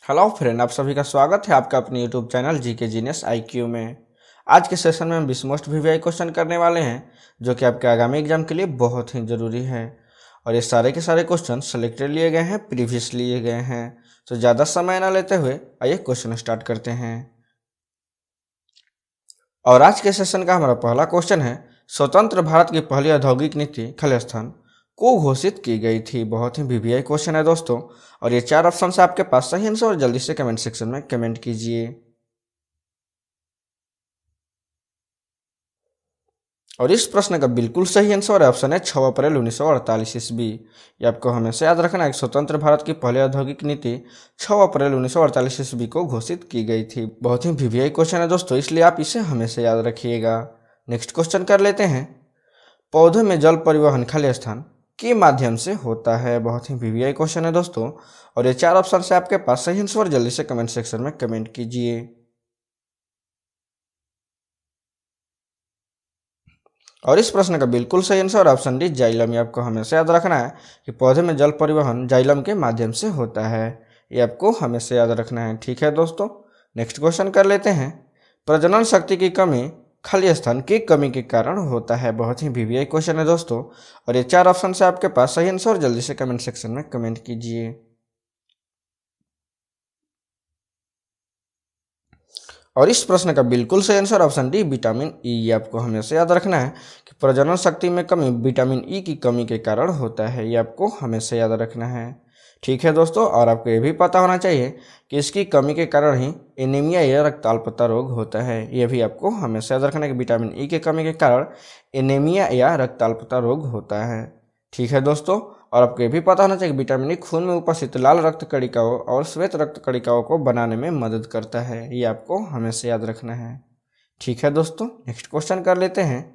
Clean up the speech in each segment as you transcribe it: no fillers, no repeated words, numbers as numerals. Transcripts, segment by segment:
Hello friend, आप सभी का स्वागत है आपका अपने YouTube channel GK genius IQ में। आज के सेशन में हम 20 मोस्ट वीवीआई क्वेश्चन करने वाले हैं जो कि आपके आगामी एग्जाम के लिए बहुत ही ज़रूरी है। और ये सारे के सारे क्वेश्चन सेलेक्टेड लिए गए हैं, प्रीवियस लिए गए हैं। तो ज़्यादा समय ना लेते हुए आइए क्वेश्चन स्टार्ट करते हैं। और आज के सेशन का हमारा पहला क्वेश्चन है, स्वतंत्र भारत की पहली औद्योगिक नीति खालिस्तान को घोषित की गई थी। बहुत ही वीवीआई क्वेश्चन है दोस्तों। और ये 4 ऑप्शन है आपके पास, सही आंसर और जल्दी से कमेंट सेक्शन में कमेंट कीजिए। और इस प्रश्न का बिल्कुल सही आंसर ऑप्शन है 6 अप्रैल 1948 ईस्वी। ये आपको हमेशा याद रखना है। स्वतंत्र भारत की पहली औद्योगिक नीति 6 अप्रैल 1948 ईस्वी को घोषित की गई थी। बहुत ही वीवीआई क्वेश्चन है दोस्तों, इसलिए आप इसे हमेशा याद रखिएगा। नेक्स्ट क्वेश्चन कर लेते हैं, पौधों में जल परिवहन खाली स्थान के माध्यम से होता है। बहुत ही वीवीआई क्वेश्चन है दोस्तों। और ये 4 ऑप्शन है आपके पास, सही आंसर जल्दी से कमेंट सेक्शन में कमेंट कीजिए। और इस प्रश्न का बिल्कुल सही आंसर ऑप्शन डी जाइलम। ये आपको हमेशा याद रखना है कि पौधे में जल परिवहन जाइलम के माध्यम से होता है। ये आपको हमेशा याद रखना है। ठीक है दोस्तों, नेक्स्ट क्वेश्चन कर लेते हैं, प्रजनन शक्ति की कमी खाली स्थान की कमी के कारण होता है। बहुत ही वीवीआई क्वेश्चन है दोस्तों। और ये 4 ऑप्शन है आपके पास, सही आंसर जल्दी से कमेंट सेक्शन में कमेंट कीजिए। और इस प्रश्न का बिल्कुल सही answer option D vitamin E. आपको हमेशा याद रखना है कि प्रजनन शक्ति में कमी विटामिन ई की कमी के कारण होता है। ये आपको हमेशा याद रखना है। ठीक है दोस्तों, और आपको ये भी पता होना चाहिए कि इसकी कमी के कारण ही एनीमिया या रक्ताल्पता रोग होता है। ये भी आपको हमेशा याद रखना है कि विटामिन ई की कमी के कारण एनीमिया या रक्ताल्पता रोग होता है। ठीक है दोस्तों, और आपको ये भी पता होना चाहिए कि विटामिन ई खून में उपस्थित लाल रक्त कणिकाओं और श्वेत रक्त कणिकाओं को बनाने में मदद करता है। ये आपको हमेशा याद रखना है। ठीक है दोस्तों, नेक्स्ट क्वेश्चन कर लेते हैं,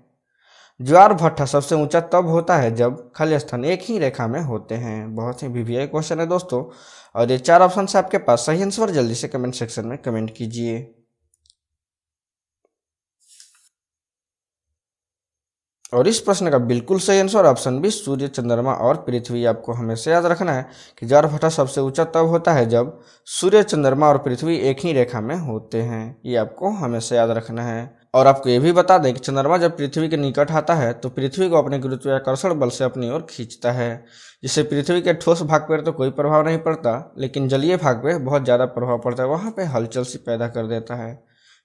ज्वार भट्टा सबसे ऊंचा तब होता है जब खाली स्थान एक ही रेखा में होते हैं। बहुत ही वीवीआई क्वेश्चन है दोस्तों। और ये 4 ऑप्शन है आपके पास, सही आंसर जल्दी से कमेंट सेक्शन में कमेंट कीजिए। और इस प्रश्न का बिल्कुल सही आंसर ऑप्शन बी सूर्य, चंद्रमा और पृथ्वी। आपको हमेशा याद रखना है कि ज्वारभाटा सबसे ऊंचा तब होता है जब सूर्य, चंद्रमा और पृथ्वी एक ही रेखा में होते हैं। ये आपको हमेशा याद रखना है। और आपको ये भी बता दें कि चंद्रमा जब पृथ्वी के निकट आता है तो पृथ्वी को अपने गुरुत्वाकर्षण बल से अपनी ओर खींचता है, जिससे पृथ्वी के ठोस भाग पर तो कोई प्रभाव नहीं पड़ता, लेकिन जलीय भाग पर बहुत ज़्यादा प्रभाव पड़ता है। वहाँ पर हलचल सी पैदा कर देता है।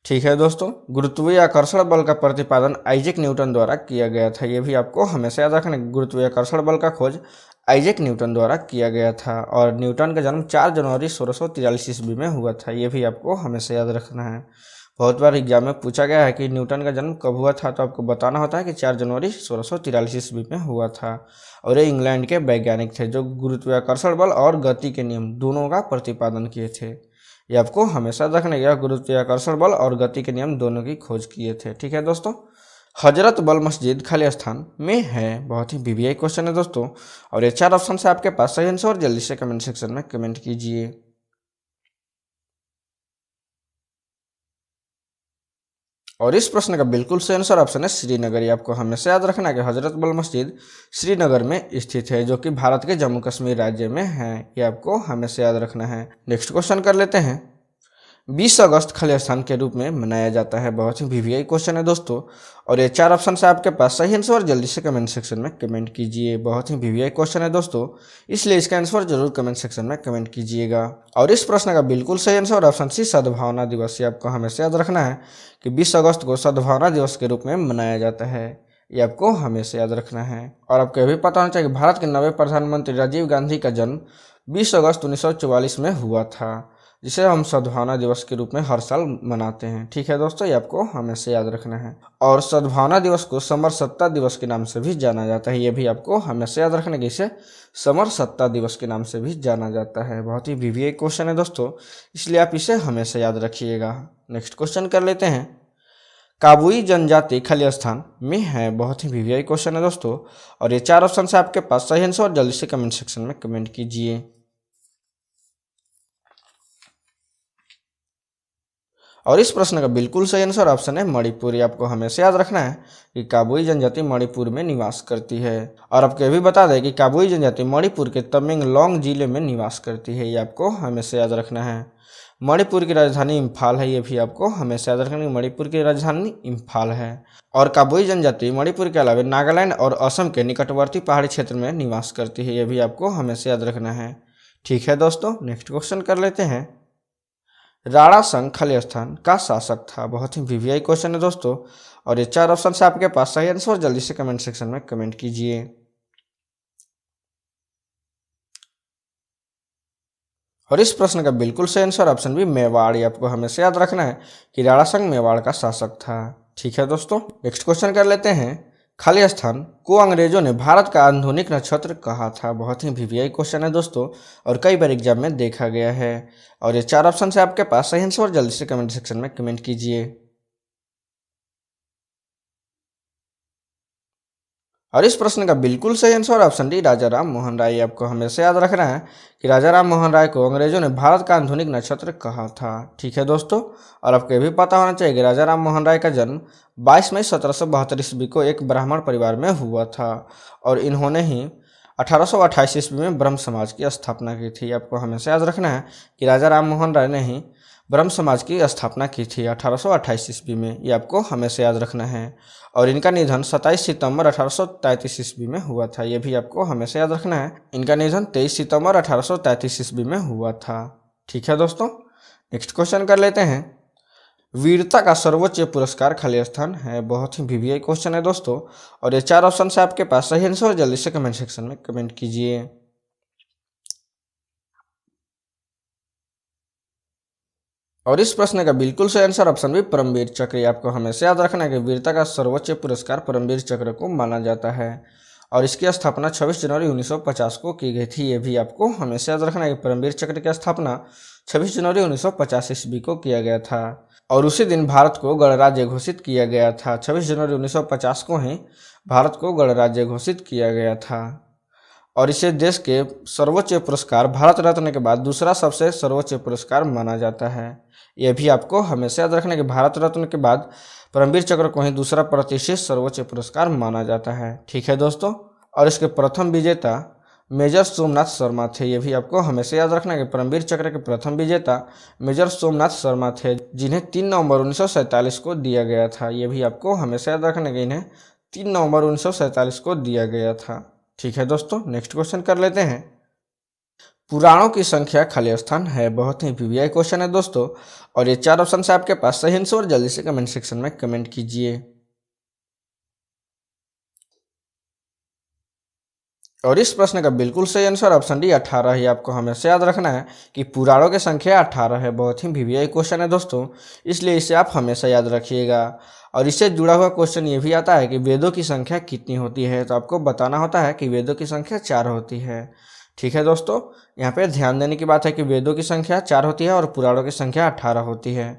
ठीक है दोस्तों, गुरुत्वीय आकर्षण बल का प्रतिपादन आइजैक न्यूटन द्वारा किया गया था। ये भी आपको हमेशा याद रखना है, गुरुत्वीय आकर्षण बल का खोज आइजैक न्यूटन द्वारा किया गया था। और न्यूटन का जन्म 4 जनवरी 1643 ईस्वी में हुआ था। ये भी आपको हमेशा याद रखना है। बहुत बार एग्जाम में पूछा गया है कि न्यूटन का जन्म कब हुआ था, तो आपको बताना होता है कि 4 जनवरी 1643 ईस्वी में हुआ था। और ये इंग्लैंड के वैज्ञानिक थे जो गुरुत्वाकर्षण बल और गति के नियम दोनों का प्रतिपादन किए थे। ये आपको हमेशा रखने गया, गुरुत्वाकर्षण बल और गति के नियम दोनों की खोज किए थे। ठीक है दोस्तों, हजरत बल मस्जिद खाली स्थान में है। बहुत ही वीवीआई क्वेश्चन है दोस्तों। और ये 4 ऑप्शन है आपके पास, सही आंसर जल्दी से कमेंट सेक्शन में कमेंट कीजिए। और इस प्रश्न का बिल्कुल सही आंसर ऑप्शन है श्रीनगर। ये आपको हमेशा याद रखना है कि हजरत बल मस्जिद श्रीनगर में स्थित है, जो कि भारत के जम्मू कश्मीर राज्य में है। ये आपको हमेशा याद रखना है। नेक्स्ट क्वेश्चन कर लेते हैं, 20 अगस्त खाली स्थान के रूप में मनाया जाता है। बहुत ही वीवीआई क्वेश्चन है दोस्तों। और ये 4 ऑप्शन है आपके पास, सही आंसर जल्दी से कमेंट सेक्शन में कमेंट कीजिए। बहुत ही वीवीआई क्वेश्चन है दोस्तों, इसलिए इसका आंसर जरूर कमेंट सेक्शन में कमेंट कीजिएगा। और इस प्रश्न का बिल्कुल सही आंसर ऑप्शन सी सद्भावना दिवस। ये आपको हमेशा याद रखना है कि 20 अगस्त को सद्भावना दिवस के रूप में मनाया जाता है। ये आपको हमेशा याद रखना है। और आपको यह भी पता होना चाहिए कि भारत के नवे प्रधानमंत्री राजीव गांधी का जन्म 20 अगस्त 1944 में हुआ था, जिसे हम सद्भावना दिवस के रूप में हर साल मनाते हैं। ठीक है दोस्तों, ये आपको हमेशा याद रखना है। और सद्भावना दिवस को समर सत्ता दिवस के नाम से भी जाना जाता है। ये भी आपको हमेशा याद रखना है, इसे समर सत्ता दिवस के नाम से भी जाना जाता है। बहुत ही वीवीआई क्वेश्चन है दोस्तों, इसलिए आप इसे हमेशा याद रखिएगा। नेक्स्ट क्वेश्चन कर लेते हैं, काबुई जनजाति खाली स्थान में है। बहुत ही वीवीआई क्वेश्चन है दोस्तों। और ये 4 ऑप्शन है आपके पास, सही आंसर जल्दी से कमेंट सेक्शन में कमेंट कीजिए। और इस प्रश्न का बिल्कुल सही आंसर ऑप्शन है मणिपुर। ये आपको हमेशा याद रखना है कि काबुई जनजाति मणिपुर में निवास करती है। और आपको यह भी बता दें कि काबुई जनजाति मणिपुर के तमेंगलोंग जिले में निवास करती है। ये आपको हमेशा याद रखना है। मणिपुर की राजधानी इम्फाल है। ये भी आपको हमेशा याद रखना है, मणिपुर की राजधानी इम्फाल है। और काबुई जनजाति मणिपुर के अलावा नागालैंड और असम के निकटवर्ती पहाड़ी क्षेत्र में निवास करती है। ये भी आपको हमेशा याद रखना है। ठीक है दोस्तों, नेक्स्ट क्वेश्चन कर लेते हैं। राणा संघ खलिस्तान का शासक था। बहुत ही वीवीआई क्वेश्चन है दोस्तों, और ये 4 ऑप्शन से आपके पास सही आंसर जल्दी से कमेंट सेक्शन में कमेंट कीजिए। और इस प्रश्न का बिल्कुल सही आंसर ऑप्शन भी मेवाड़। आपको हमेशा याद रखना है कि राणा संघ मेवाड़ का शासक था। ठीक है दोस्तों, नेक्स्ट क्वेश्चन कर लेते हैं। खालिस्तान को अंग्रेजों ने भारत का आधुनिक नक्षत्र कहा था। बहुत ही वीवीआई क्वेश्चन है दोस्तों, और कई बार एग्जाम में देखा गया है। और ये 4 ऑप्शन से आपके पास सही आंसर जल्दी से कमेंट सेक्शन में कमेंट कीजिए। और इस प्रश्न का बिल्कुल सही आंसर ऑप्शन डी राजा राम मोहन राय। आपको हमेशा याद रखना है कि राजा राम मोहन राय को अंग्रेजों ने भारत का आधुनिक नक्षत्र कहा था। ठीक है दोस्तों, और आपको ये भी पता होना चाहिए कि राजा राम मोहन राय का जन्म 22 मई 1772 ईस्वी को एक ब्राह्मण परिवार में हुआ था, और इन्होंने ही 1828 ईस्वी में ब्रह्म समाज की स्थापना की थी। आपको हमेशा याद रखना है कि राजा राम मोहन राय ने ही ब्रह्म समाज की स्थापना की थी 1828 ईस्वी में। ये आपको हमेशा याद रखना है। और इनका निधन 27 सितंबर 1833 ईस्वी में हुआ था। ये भी आपको हमेशा याद रखना है। इनका निधन 23 सितंबर 1833 ईस्वी में हुआ था। ठीक है दोस्तों, नेक्स्ट क्वेश्चन कर लेते हैं। वीरता का सर्वोच्च पुरस्कार खालिस्तान है। बहुत ही वीवीआई क्वेश्चन है दोस्तों, और ये 4 ऑप्शन से आपके पास सही आंसर जल्दी से कमेंट सेक्शन में कमेंट कीजिए। और इस प्रश्न का बिल्कुल सही आंसर ऑप्शन भी परमवीर चक्र। आपको हमेशा याद रखना है कि वीरता का सर्वोच्च पुरस्कार परमवीर चक्र को माना जाता है, और इसकी स्थापना 26 जनवरी 1950 को की गई थी। ये भी आपको हमेशा याद रखना है कि परमवीर चक्र की स्थापना 26 जनवरी 1950 ईस्वी को किया गया था, और उसी दिन भारत को गणराज्य घोषित किया गया था। 26 जनवरी 1950 को ही भारत को गणराज्य घोषित किया गया था। और इसे देश के सर्वोच्च पुरस्कार भारत रत्न के बाद दूसरा सबसे सर्वोच्च पुरस्कार माना जाता है। यह भी आपको हमेशा याद रखना है कि भारत रत्न के बाद परमवीर चक्र को ही दूसरा प्रतिष्ठित सर्वोच्च पुरस्कार माना जाता है। ठीक है दोस्तों, और इसके प्रथम विजेता मेजर सोमनाथ शर्मा थे। ये भी आपको हमेशा याद रखना है कि परमवीर चक्र के प्रथम विजेता मेजर सोमनाथ शर्मा थे, जिन्हें 3 नवंबर 1947 को दिया गया था। ये भी आपको हमेशा याद रखना है कि इन्हें 3 नवंबर 1947 को दिया गया था। ठीक है दोस्तों, नेक्स्ट क्वेश्चन कर लेते हैं। पुराणों की संख्या खालिस्तान है। बहुत ही वीवीआई क्वेश्चन है दोस्तों, और ये 4 ऑप्शन से आपके पास सही आंसर जल्दी से कमेंट सेक्शन में कमेंट कीजिए। और इस प्रश्न का बिल्कुल सही आंसर ऑप्शन डी 18 है। आपको हमेशा याद रखना है कि पुराणों की संख्या 18 है। बहुत ही वीवीआई क्वेश्चन है दोस्तों, इसलिए इसे आप हमेशा याद रखिएगा। और इससे जुड़ा हुआ क्वेश्चन ये भी आता है कि वेदों की संख्या कितनी होती है, तो आपको बताना होता है कि वेदों की संख्या 4 होती है। ठीक है दोस्तों, यहाँ पे ध्यान देने की बात है कि वेदों की संख्या 4 होती है और पुराणों की संख्या 18 होती है।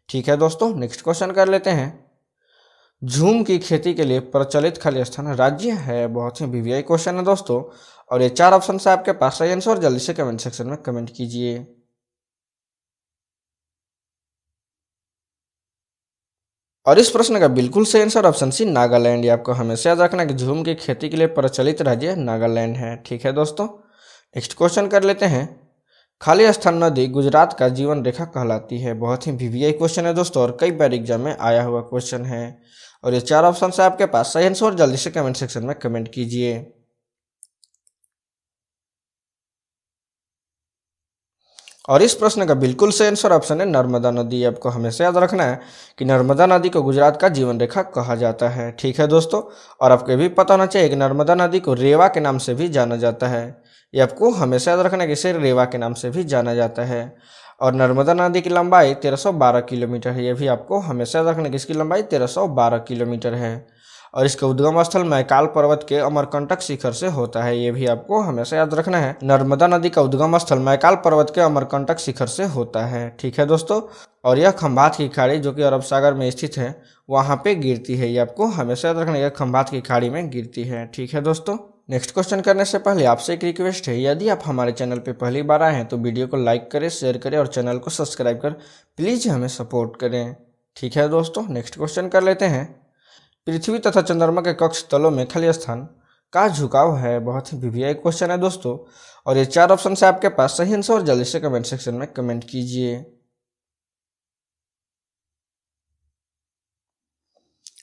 ठीक है दोस्तों, नेक्स्ट क्वेश्चन कर लेते हैं। झूम की खेती के लिए प्रचलित खालिस्तान राज्य है। बहुत ही वीवीआई क्वेश्चन है दोस्तों, और ये 4 ऑप्शन से आपके पास सही आंसर जल्दी से कमेंट सेक्शन में कमेंट कीजिए। और इस प्रश्न का बिल्कुल सही आंसर ऑप्शन सी नागालैंड। आपको हमेशा याद रखना कि झूम की खेती के लिए प्रचलित राज्य नागालैंड है। ठीक है दोस्तों, नेक्स्ट क्वेश्चन कर लेते हैं। खालिस्तान नदी गुजरात का जीवन रेखा कहलाती है। बहुत ही वीवीआई क्वेश्चन है दोस्तों, और कई बार एग्जाम में आया हुआ क्वेश्चन है। और ये 4 ऑप्शन से आपके पास सही आंसर जल्दी से कमेंट सेक्शन में कमेंट कीजिए। और इस प्रश्न का बिल्कुल सही आंसर ऑप्शन है नर्मदा नदी। आपको हमेशा याद रखना है कि नर्मदा नदी को गुजरात का जीवन रेखा कहा जाता है। ठीक है दोस्तों, और आपको ये भी पता होना चाहिए कि नर्मदा नदी को रेवा के नाम से भी जाना जाता है। ये आपको हमेशा याद रखना है कि इसे रेवा के नाम से भी जाना जाता है। और नर्मदा नदी की लंबाई 1312 किलोमीटर है। ये भी आपको हमेशा याद रखना है कि इसकी लंबाई 1312 किलोमीटर है। और इसका उद्गम स्थल मैकाल पर्वत के अमरकंटक शिखर से होता है। ये भी आपको हमेशा याद रखना है। नर्मदा नदी का उद्गम स्थल मैकाल पर्वत के अमरकंटक शिखर से होता है। ठीक है दोस्तों, और यह खंभात की खाड़ी जो कि अरब सागर में स्थित है वहाँ पे गिरती है। ये आपको हमेशा याद रखना है, यह खंभात की खाड़ी में गिरती है। ठीक है दोस्तों, नेक्स्ट क्वेश्चन करने से पहले आपसे एक रिक्वेस्ट है, यदि आप हमारे चैनल पर पहली बार आए हैं तो वीडियो को लाइक करें, शेयर करें और चैनल को सब्सक्राइब कर प्लीज़ हमें सपोर्ट करें। ठीक है दोस्तों, नेक्स्ट क्वेश्चन कर लेते हैं। पृथ्वी तथा चंद्रमा के कक्ष तलों में खाली स्थान का झुकाव है। बहुत ही वीवीआई क्वेश्चन है दोस्तों, और ये 4 ऑप्शन से आपके पास सही आंसर, और जल्दी से कमेंट सेक्शन में कमेंट कीजिए।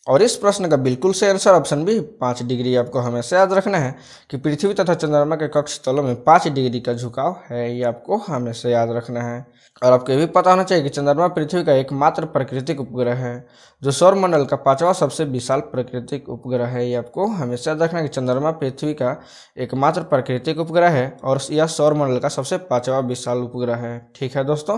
और इस प्रश्न का बिल्कुल सही आंसर ऑप्शन बी 5 डिग्री। आपको हमेशा याद रखना है कि पृथ्वी तथा चंद्रमा के कक्ष तलों में 5 डिग्री का झुकाव है, ये आपको हमेशा याद रखना है। और आपको ये भी पता होना चाहिए कि चंद्रमा पृथ्वी का एकमात्र प्राकृतिक उपग्रह है जो सौरमंडल का 5वां सबसे विशाल प्राकृतिक उपग्रह है। ये आपको हमेशा याद रखना है कि चंद्रमा पृथ्वी का एकमात्र प्राकृतिक उपग्रह है और यह सौरमंडल का सबसे 5वां विशाल उपग्रह है। ठीक है दोस्तों,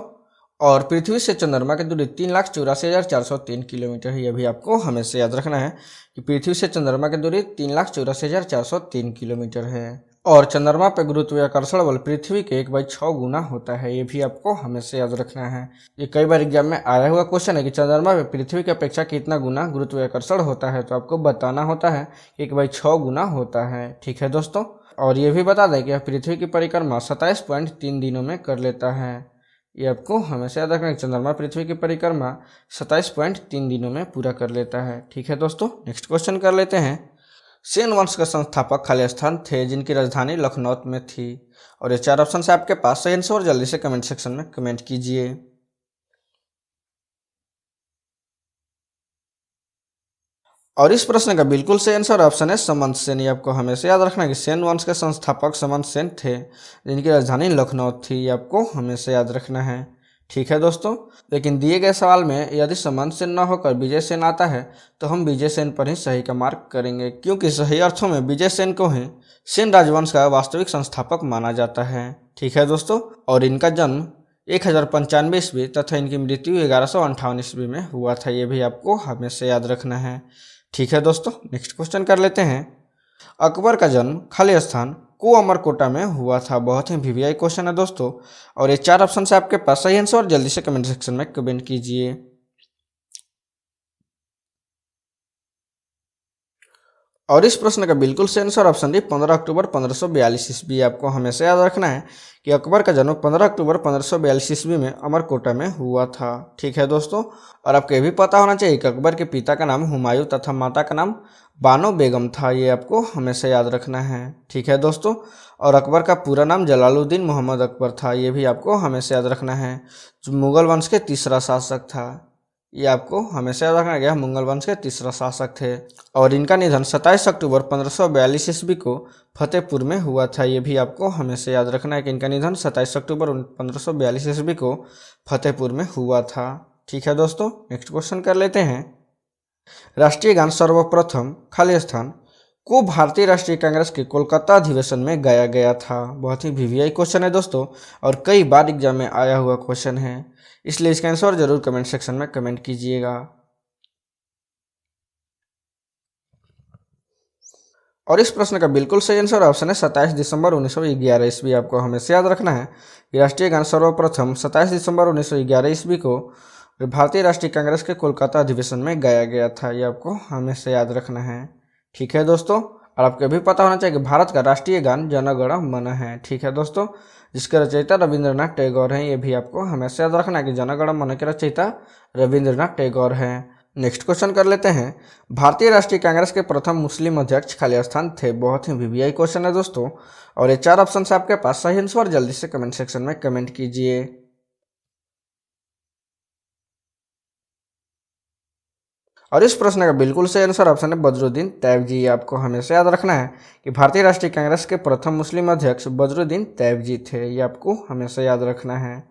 और पृथ्वी से चंद्रमा की दूरी 3,84,403 किलोमीटर है। यह भी आपको हमेशा याद रखना है कि पृथ्वी से चंद्रमा की दूरी 3,84,403 किलोमीटर है। और चंद्रमा पर गुरुत्वाकर्षण बल पृथ्वी के 1/6 गुना होता है। ये भी आपको हमेशा याद रखना है। ये कई बार एग्जाम में आया हुआ क्वेश्चन है कि चंद्रमा पर पृथ्वी की अपेक्षा कितना गुना गुरुत्वाकर्षण होता है, तो आपको बताना होता है 1/6 गुना होता है। ठीक है दोस्तों, और ये भी बता दें कि पृथ्वी की परिक्रमा 27.3 दिनों में कर लेता है। ये आपको हमेशा याद रखना है। चंद्रमा पृथ्वी की परिक्रमा 27.3 दिनों में पूरा कर लेता है। ठीक है दोस्तों, नेक्स्ट क्वेश्चन कर लेते हैं। सेन वंश का संस्थापक खाली स्थान थे जिनकी राजधानी लखनऊ में थी। और ये 4 ऑप्शन से आपके पास सही आंसर, और जल्दी से कमेंट सेक्शन में कमेंट कीजिए। और इस प्रश्न का बिल्कुल सही आंसर ऑप्शन है समंत सेन। ये आपको हमेशा याद रखना है कि सेन वंश के संस्थापक समंत सेन थे जिनकी राजधानी लखनऊ थी। ये आपको हमेशा याद रखना है। ठीक है दोस्तों, लेकिन दिए गए सवाल में यदि समंत सेन न होकर विजय सेन आता है तो हम विजय सेन पर ही सही का मार्क करेंगे, क्योंकि सही अर्थों में विजय सेन को ही सेन राजवंश का वास्तविक संस्थापक माना जाता है। ठीक है दोस्तों, और इनका जन्म 1095 ईस्वी तथा इनकी मृत्यु 1158 ईस्वी में हुआ था। ये भी आपको हमेशा याद रखना है। ठीक है दोस्तों, नेक्स्ट क्वेश्चन कर लेते हैं। अकबर का जन्म खाली स्थान को अमरकोटा में हुआ था। बहुत ही वीवीआई क्वेश्चन है दोस्तों, और ये 4 ऑप्शन से आपके पास सही आंसर, और जल्दी से कमेंट सेक्शन में कमेंट कीजिए। और इस प्रश्न का बिल्कुल सही आंसर ऑप्शन डी 15 अक्टूबर 1542 ईस्वी। आपको हमेशा याद रखना है कि अकबर का जन्म 15 अक्टूबर 1542 ईस्वी में अमरकोटा में हुआ था। ठीक है दोस्तों, और आपको ये भी पता होना चाहिए कि अकबर के पिता का नाम हुमायूं तथा माता का नाम बानो बेगम था। ये आपको हमेशा याद रखना है। ठीक है दोस्तों, और अकबर का पूरा नाम जलालुद्दीन मोहम्मद अकबर था। ये भी आपको हमेशा याद रखना है, जो मुगल वंश के तीसरा शासक था। ये आपको हमेशा याद रखना गया, मुगल वंश के तीसरा शासक थे। और इनका निधन 27 अक्टूबर 1542 ईस्वी को फतेहपुर में हुआ था। ये भी आपको हमेशा याद रखना है कि इनका निधन 27 अक्टूबर 1542 ईस्वी को फतेहपुर में हुआ था। ठीक है दोस्तों, नेक्स्ट क्वेश्चन कर लेते हैं। राष्ट्रीय गान सर्वप्रथम खाली स्थान को भारतीय राष्ट्रीय कांग्रेस के कोलकाता अधिवेशन में गाया गया था। बहुत ही वीवीआई क्वेश्चन है दोस्तों, और कई बार एग्जाम में आया हुआ क्वेश्चन है, इसलिए इसका आंसर जरूर कमेंट सेक्शन में कमेंट कीजिएगा। और इस प्रश्न का बिल्कुल सही आंसर ऑप्शन है 27 दिसंबर 1911 ईस्वी। आपको हमेशा याद रखना है कि राष्ट्रीय गान सर्वप्रथम 27 दिसंबर 1911 ईस्वी को भारतीय राष्ट्रीय कांग्रेस के कोलकाता अधिवेशन में गाया गया था। ये आपको हमेशा याद रखना है। ठीक है दोस्तों, और आपको भी पता होना चाहिए कि भारत का राष्ट्रीय गान जन गण मन है। ठीक है दोस्तों, जिसके रचयिता रविंद्रनाथ टैगोर हैं। ये भी आपको हमेशा याद रखना है कि जन गण मन के रचयिता रविंद्रनाथ टैगोर हैं। नेक्स्ट क्वेश्चन कर लेते हैं। भारतीय राष्ट्रीय कांग्रेस के प्रथम मुस्लिम अध्यक्ष खाली स्थान थे। बहुत ही वीवीआई क्वेश्चन है दोस्तों, और ये 4 ऑप्शन से आपके पास सही आंसर, जल्दी से कमेंट सेक्शन में कमेंट कीजिए। और इस प्रश्न का बिल्कुल सही आंसर ऑप्शन है बदरुद्दीन तैयब। आपको हमेशा याद रखना है कि भारतीय राष्ट्रीय कांग्रेस के प्रथम मुस्लिम अध्यक्ष बदरुद्दीन तैयब थे। ये आपको हमेशा याद रखना है।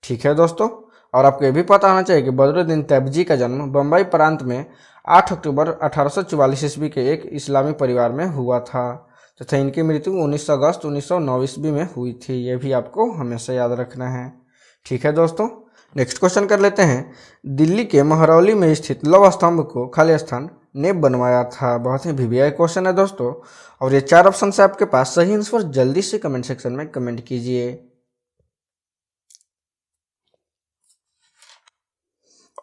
ठीक है दोस्तों, और आपको ये भी पता होना चाहिए कि बदरुद्दीन तैयब का जन्म बम्बई प्रांत में 8 अक्टूबर 1844 ईस्वी के एक इस्लामी परिवार में हुआ था, तथा इनकी मृत्यु 19 अगस्त 1909 ईस्वी में हुई थी। ये भी आपको हमेशा याद रखना है। ठीक है दोस्तों, नेक्स्ट क्वेश्चन कर लेते हैं। दिल्ली के महरौली में स्थित लौह स्तंभ को खाली स्थान ने बनवाया था। बहुत ही वीवीआई क्वेश्चन है दोस्तों, और ये 4 ऑप्शन से आपके पास सही आंसर, जल्दी से कमेंट सेक्शन में कमेंट कीजिए।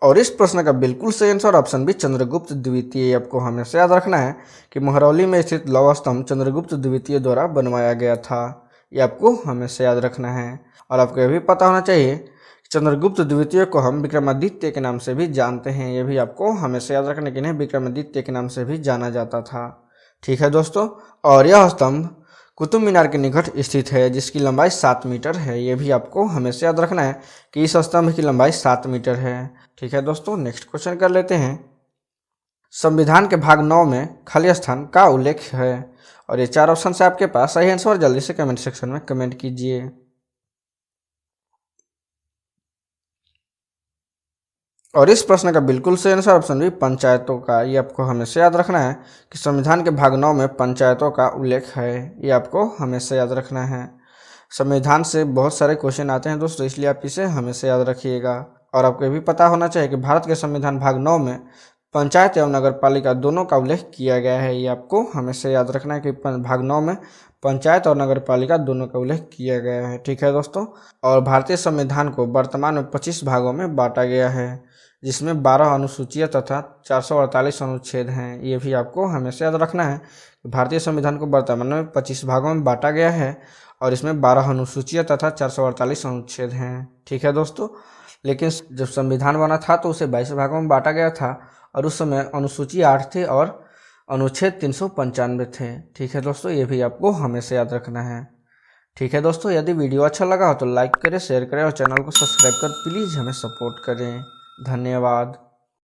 और इस प्रश्न का बिल्कुल सही आंसर ऑप्शन बी चंद्रगुप्त द्वितीय। आपको हमेशा याद रखना है कि महरौली में स्थित लौह स्तंभ चंद्रगुप्त द्वितीय द्वारा बनवाया गया था। ये आपको हमेशा याद रखना है। और आपको यह भी पता होना चाहिए चंद्रगुप्त द्वितीय को हम विक्रमादित्य के नाम से भी जानते हैं। ये भी आपको हमेशा याद रखने के लिए विक्रमादित्य के नाम से भी जाना जाता था। ठीक है दोस्तों, और यह स्तंभ कुतुब मीनार के निकट स्थित है जिसकी लंबाई 7 मीटर है। ये भी आपको हमेशा याद रखना है कि इस स्तंभ की लंबाई 7 मीटर है। ठीक है दोस्तों, नेक्स्ट क्वेश्चन कर लेते हैं। संविधान के भाग 9 में खाली स्थान का उल्लेख है। और ये 4 ऑप्शन से आपके पास सही आंसर जल्दी से कमेंट सेक्शन में कमेंट कीजिए। और इस प्रश्न का बिल्कुल सही आंसर ऑप्शन बी पंचायतों का। ये आपको हमेशा याद रखना है कि संविधान के भाग 9 में पंचायतों का उल्लेख है। ये आपको हमेशा याद रखना है। संविधान से बहुत सारे क्वेश्चन आते हैं दोस्तों, इसलिए आप इसे हमेशा याद रखिएगा। और आपको ये भी पता होना चाहिए कि भारत के संविधान भाग 9 में पंचायत एवं नगर पालिका दोनों का उल्लेख किया गया है। ये आपको हमेशा याद रखना है कि भाग 9 में पंचायत और नगर पालिका दोनों का उल्लेख किया गया है। ठीक है दोस्तों, और भारतीय संविधान को वर्तमान में 25 भागों में बांटा गया है जिसमें 12 अनुसूचियाँ तथा 448 अनुच्छेद हैं। ये भी आपको हमेशा याद रखना है। भारतीय संविधान को वर्तमान में 25 भागों में बांटा गया है और इसमें 12 अनुसूचियाँ तथा 448 अनुच्छेद हैं। ठीक है दोस्तों, लेकिन जब संविधान बना था तो उसे 22 भागों में बांटा गया था और उस समय अनुसूची 8 थे और अनुच्छेद 395 थे। ठीक है दोस्तों, ये भी आपको हमेशा याद रखना है। ठीक है दोस्तों, यदि वीडियो अच्छा लगा हो तो लाइक करें, शेयर करें और चैनल को सब्सक्राइब कर प्लीज़ हमें सपोर्ट करें। धन्यवाद।